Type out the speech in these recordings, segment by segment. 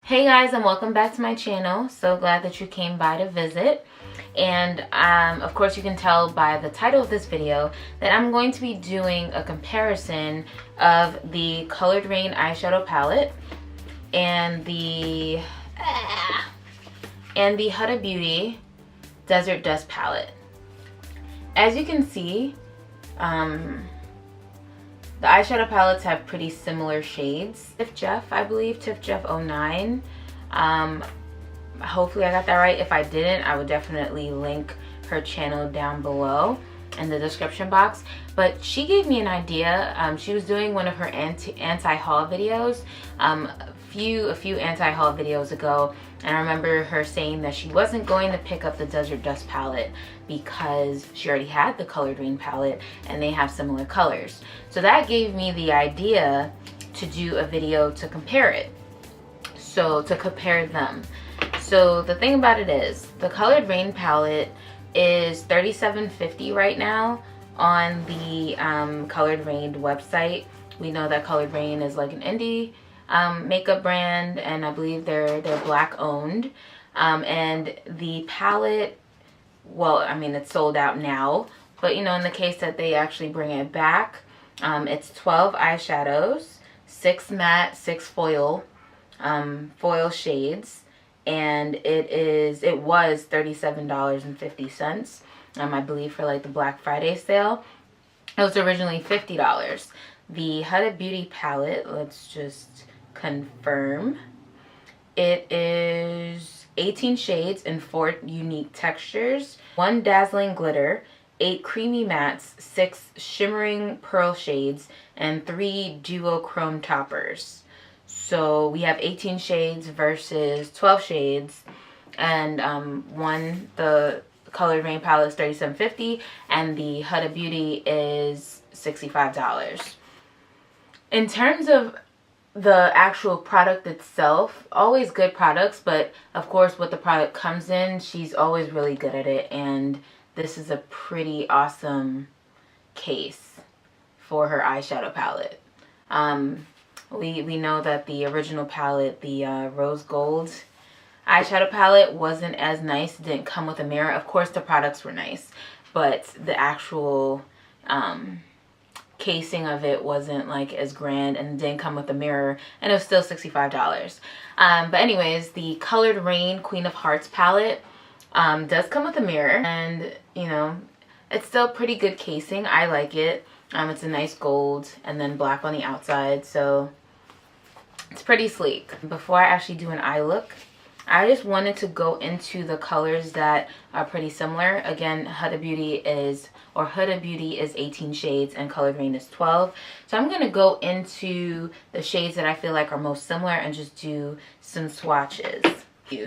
Hey guys, and welcome back to my channel. So glad that you came by to visit. And of course you can tell by the title of this video that I'm going to be doing a comparison of the Colored Raine eyeshadow palette and the Huda Beauty Desert Dust palette. As you can see, the eyeshadow palettes have pretty similar shades. Tiff Jeff, I believe, Tiff Jeff 09. Hopefully I got that right. If I didn't, I would definitely link her channel down below in the description box. But she gave me an idea. She was doing one of her anti-haul videos a few anti-haul videos ago, and I remember her saying that she wasn't going to pick up the Desert Dust palette because she already had the Colored Raine palette and they have similar colors. So that gave me the idea to do a video to compare it. So to compare them. So the thing about it is, the Colored Raine palette is $37.50 right now on the Colored Raine website. We know that Colored Raine is like an indie makeup brand, and I believe they're black owned. And the palette, well, I mean, it's sold out now, but you know, in the case that they actually bring it back, it's 12 eyeshadows, 6 matte, 6 foil shades, and it was $37.50, I believe, for like the Black Friday sale. It was originally $50. The Huda Beauty palette, let's just confirm, it is 18 shades in 4 unique textures, 1 dazzling glitter, 8 creamy mattes, 6 shimmering pearl shades, and 3 duochrome toppers. So we have 18 shades versus 12 shades, and the Colored Raine palette is $37.50 and the Huda Beauty is $65. In terms of the actual product itself, always good products, but of course what the product comes in, she's always really good at it, and this is a pretty awesome case for her eyeshadow palette. We know that the original palette, the rose gold eyeshadow palette, wasn't as nice. It didn't come with a mirror. Of course the products were nice, but the actual casing of it wasn't like as grand, and didn't come with a mirror, and it was still $65. But anyways, the Colored Raine Queen of Hearts palette does come with a mirror, and you know, it's still pretty good casing. I like it. It's a nice gold and then black on the outside, so it's pretty sleek. Before I actually do an eye look, I just wanted to go into the colors that are pretty similar. Again, Huda Beauty is 18 shades and Colored Raine is 12. So I'm going to go into the shades that I feel like are most similar and just do some swatches.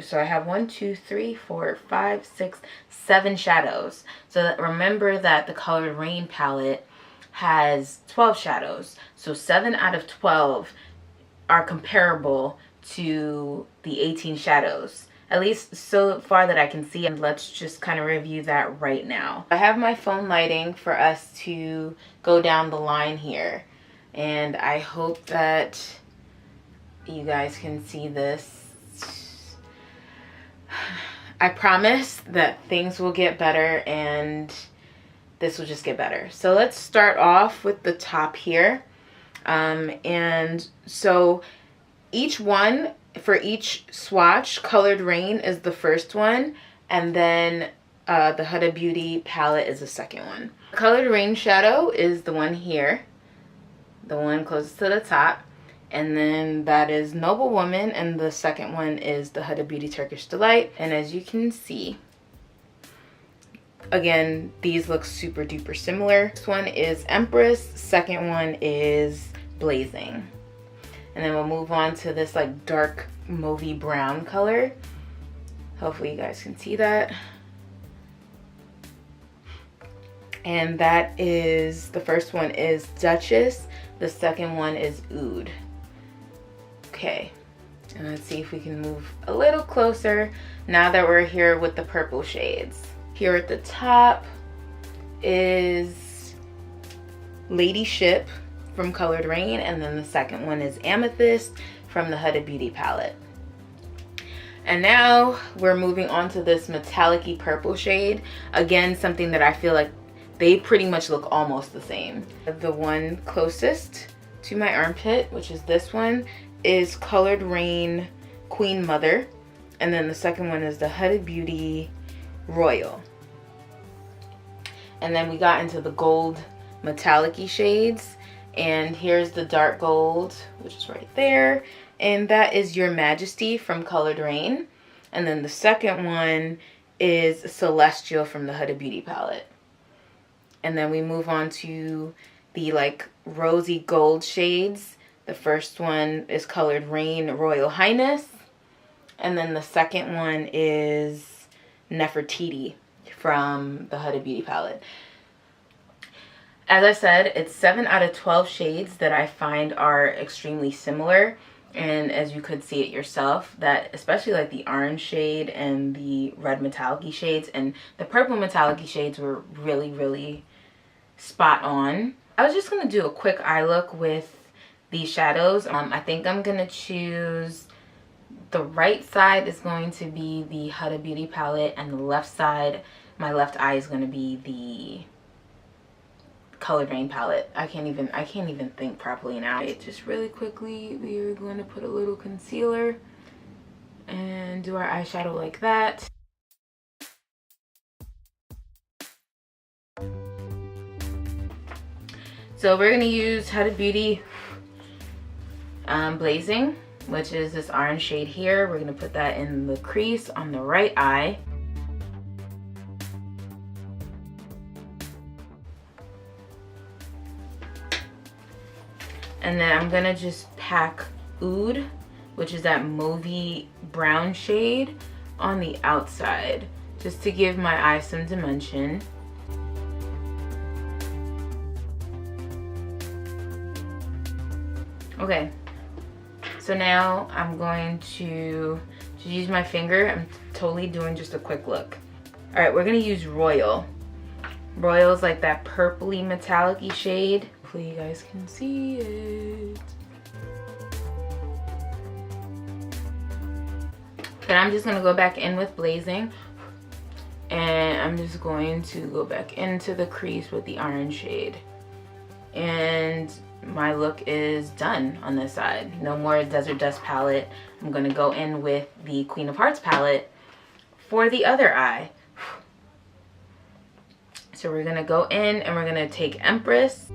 So I have 1, 2, 3, 4, 5, 6, 7 shadows. So remember that the Colored Raine palette has 12 shadows. So 7 out of 12 are comparable to the 18 shadows, at least so far that I can see. And let's just kind of review that right now. I have my phone lighting for us to go down the line here, and I hope that you guys can see this. I promise that things will get better and this will just get better. So let's start off with the top here. And so each one, for each swatch, Colored Raine is the first one, and then the Huda Beauty palette is the second one. Colored Raine shadow is the one here, the one closest to the top, and then that is Noble Woman, and the second one is the Huda Beauty Turkish Delight. And as you can see, again, these look super duper similar. This one is Empress, second one is Blazing. And then we'll move on to this like dark mauvey brown color. Hopefully you guys can see that. And that is, the first one is Duchess, the second one is Oud. Okay, and let's see if we can move a little closer now that we're here with the purple shades. Here at the top is Ladyship from Colored Raine, and then the second one is Amethyst from the Huda Beauty palette. And now we're moving on to this metallic-y purple shade. Again, something that I feel like they pretty much look almost the same. The one closest to my armpit, which is this one, is Colored Raine Queen Mother. And then the second one is the Huda Beauty Royal. And then we got into the gold metallic-y shades. And here's the dark gold, which is right there. And that is Your Majesty from Colored Raine. And then the second one is Celestial from the Huda Beauty palette. And then we move on to the like rosy gold shades. The first one is Colored Raine Royal Highness. And then the second one is Nefertiti from the Huda Beauty palette. As I said, it's 7 out of 12 shades that I find are extremely similar. And as you could see it yourself, that especially like the orange shade and the red metallic-y shades and the purple metallic-y shades were really, really spot on. I was just going to do a quick eye look with these shadows. I think I'm going to choose, the right side is going to be the Huda Beauty palette, and the left side, my left eye is going to be the Colored Raine palette. I can't even think properly now. Just really quickly, we are going to put a little concealer and do our eyeshadow like that. So we're going to use Huda Beauty Blazing, which is this orange shade here. We're going to put that in the crease on the right eye. And then I'm gonna just pack Oud, which is that mauvey brown shade, on the outside, just to give my eye some dimension. Okay, so now I'm going to just use my finger. I'm totally doing just a quick look. All right, we're gonna use Royal. Royal is like that purpley metallic-y shade. Hopefully you guys can see it. Then I'm just gonna go back in with Blazing, and I'm just going to go back into the crease with the orange shade. And my look is done on this side. No more Desert Dust palette. I'm gonna go in with the Queen of Hearts palette for the other eye. So we're gonna go in and we're gonna take Empress.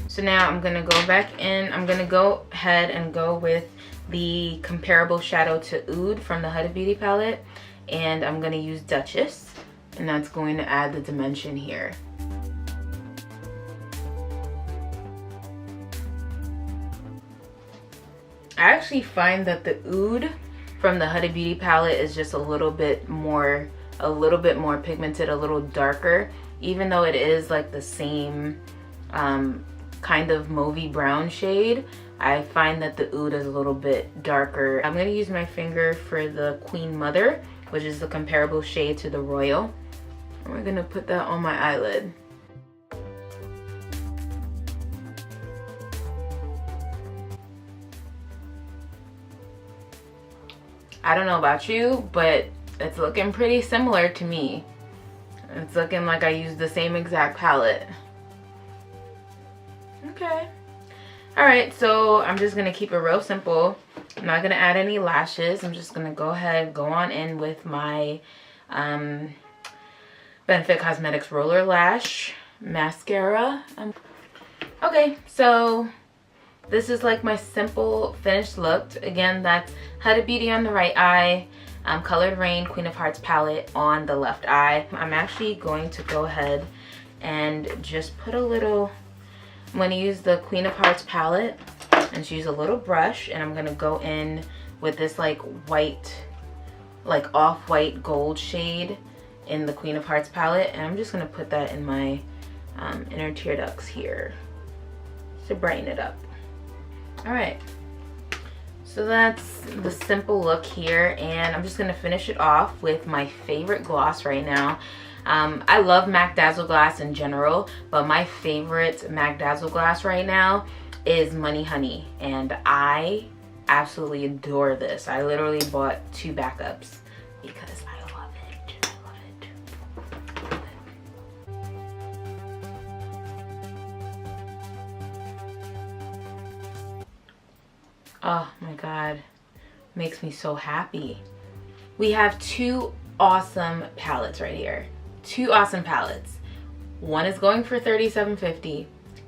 So now I'm gonna go back in. I'm gonna go ahead and go with the comparable shadow to Oud from the Huda Beauty palette. And I'm gonna use Duchess. And that's going to add the dimension here. I actually find that the Oud from the Huda Beauty palette is just a little bit more pigmented, a little darker, even though it is like the same kind of mauvey brown shade. I find that the Oud is a little bit darker. I'm gonna use my finger for the Queen Mother, which is the comparable shade to the Royal. And we're gonna put that on my eyelid. I don't know about you, but it's looking pretty similar to me. It's looking like I used the same exact palette. Okay. Alright, so I'm just going to keep it real simple. I'm not going to add any lashes. I'm just going to go ahead, go on in with my Benefit Cosmetics Roller Lash Mascara. Okay, so this is like my simple finished look. Again, that's Huda Beauty on the right eye, Colored Raine Queen of Hearts palette on the left eye. I'm actually going to go ahead and just put a little, I'm going to use the Queen of Hearts palette and just use a little brush, and I'm going to go in with this like white, like off-white gold shade in the Queen of Hearts palette, and I'm just going to put that in my inner tear ducts here to brighten it up. Alright, so that's the simple look here, and I'm just going to finish it off with my favorite gloss right now. I love MAC Dazzle Glass in general, but my favorite MAC Dazzle Glass right now is Money Honey, and I absolutely adore this. I literally bought 2 backups because I love it. I love it. Oh my god, makes me so happy. We have 2 awesome palettes right here. 2 awesome palettes. One is going for $37.50.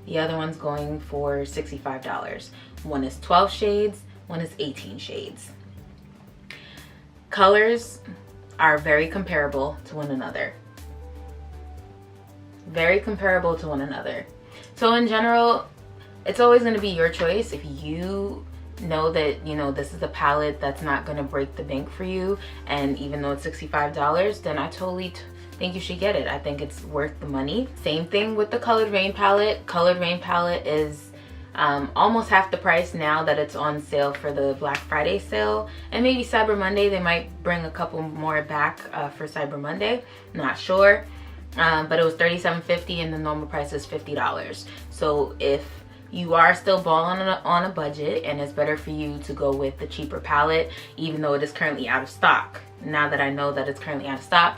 The other one's going for $65. One is 12 shades, one is 18 shades. Colors are very comparable to one another. Very comparable to one another. So in general, it's always going to be your choice. If you know that, you know, this is a palette that's not going to break the bank for you, and even though it's $65, then I totally think you should get it. I think it's worth the money. Same thing with the Colored Raine palette. Colored Raine palette is almost half the price now that it's on sale for the Black Friday sale, and maybe Cyber Monday they might bring a couple more back for Cyber Monday. Not sure, but it was $37.50 and the normal price is $50. So if you are still balling on a budget and it's better for you to go with the cheaper palette, even though it is currently out of stock, now that I know that it's currently out of stock,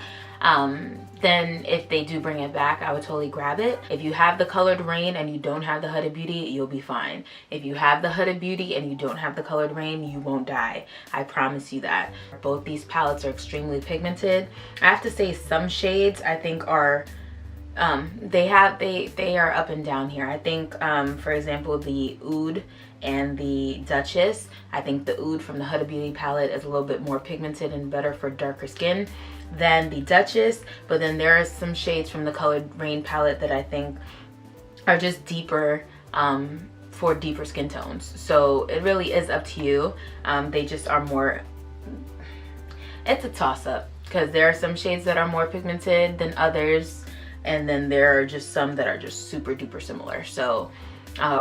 then if they do bring it back, I would totally grab it. If you have the Colored Raine and you don't have the Huda Beauty, you'll be fine. If you have the Huda Beauty and you don't have the Colored Raine, you won't die. I promise you that. Both these palettes are extremely pigmented. I have to say some shades I think are they are up and down here. I think for example the Oud and the Duchess, I think the Oud from the Huda Beauty palette is a little bit more pigmented and better for darker skin than the Duchess, but then there are some shades from the Colored Raine palette that I think are just deeper for deeper skin tones. So it really is up to you. They just are more, it's a toss-up because there are some shades that are more pigmented than others, and then there are just some that are just super duper similar, so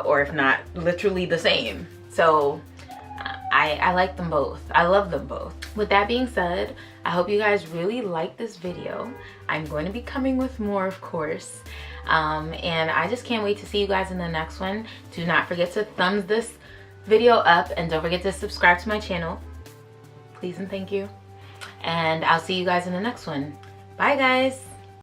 or if not literally the same. So I like them both. I love them both. With that being said, I hope you guys really like this video. I'm going to be coming with more, of course, and I just can't wait to see you guys in the next one. Do not forget to thumbs this video up, and don't forget to subscribe to my channel, please and thank you, and I'll see you guys in the next one. Bye guys.